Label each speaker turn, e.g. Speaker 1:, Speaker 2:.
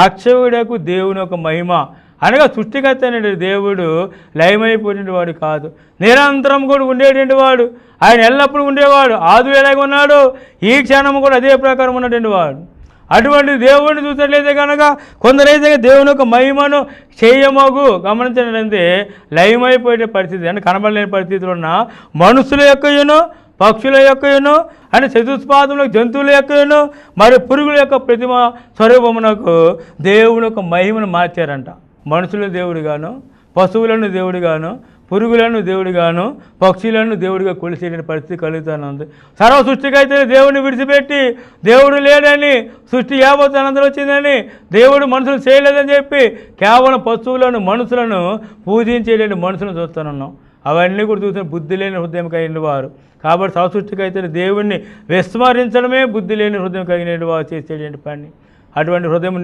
Speaker 1: అక్షయుడకు దేవుని యొక్క మహిమ అనగా సృష్టికర్త అనే దేవుడు లయమైపోయిన వాడు కాదు, నిరంతరం కూడా ఉండేటువంటి వాడు. ఆయన ఎల్లప్పుడూ ఉండేవాడు. ఆదిలో ఎలాగ ఉన్నాడు, ఈ క్షణం కూడా అదే ప్రకారం ఉన్నటువంటి వాడు. అటువంటి దేవుడిని చూసినట్లయితే కనుక కొందరైతే దేవుని యొక్క మహిమను చేయమగు గమనించినట్లయితే లయమైపోయే పరిస్థితి అంటే కనబడలేని పరిస్థితులు ఉన్న మనుషుల యొక్కను పక్షుల యొక్కను అంటే చతుష్పాదములకు జంతువుల యొక్కను మరి పురుగుల యొక్క ప్రతిమ స్వరూపమునకు దేవుని యొక్క మహిమను మార్చారంట. మనుషుల దేవుడిగాను, పశువులను దేవుడిగాను, పురుగులను దేవుడిగాను, పక్షులను దేవుడిగా కొలిసేటువంటి పరిస్థితి కలుగుతూనే ఉంది. సర్వ సృష్టికైతే దేవుడిని విడిచిపెట్టి దేవుడు లేడని, సృష్టి యావత్తు అనంతరం వచ్చిందని, దేవుడు మనుషులు చేయలేదని చెప్పి కేవలం పశువులను మనుషులను పూజించేటువంటి మనుషులను చూస్తున్నాం. అవన్నీ కూడా చూసిన బుద్ధి లేని హృదయం కలిగిన వారు. కాబట్టి సర్వ సృష్టికైతే దేవుడిని విస్మరించడమే బుద్ధి లేని హృదయం కలిగిన వారు చేసేటువంటి పని. అటువంటి హృదయం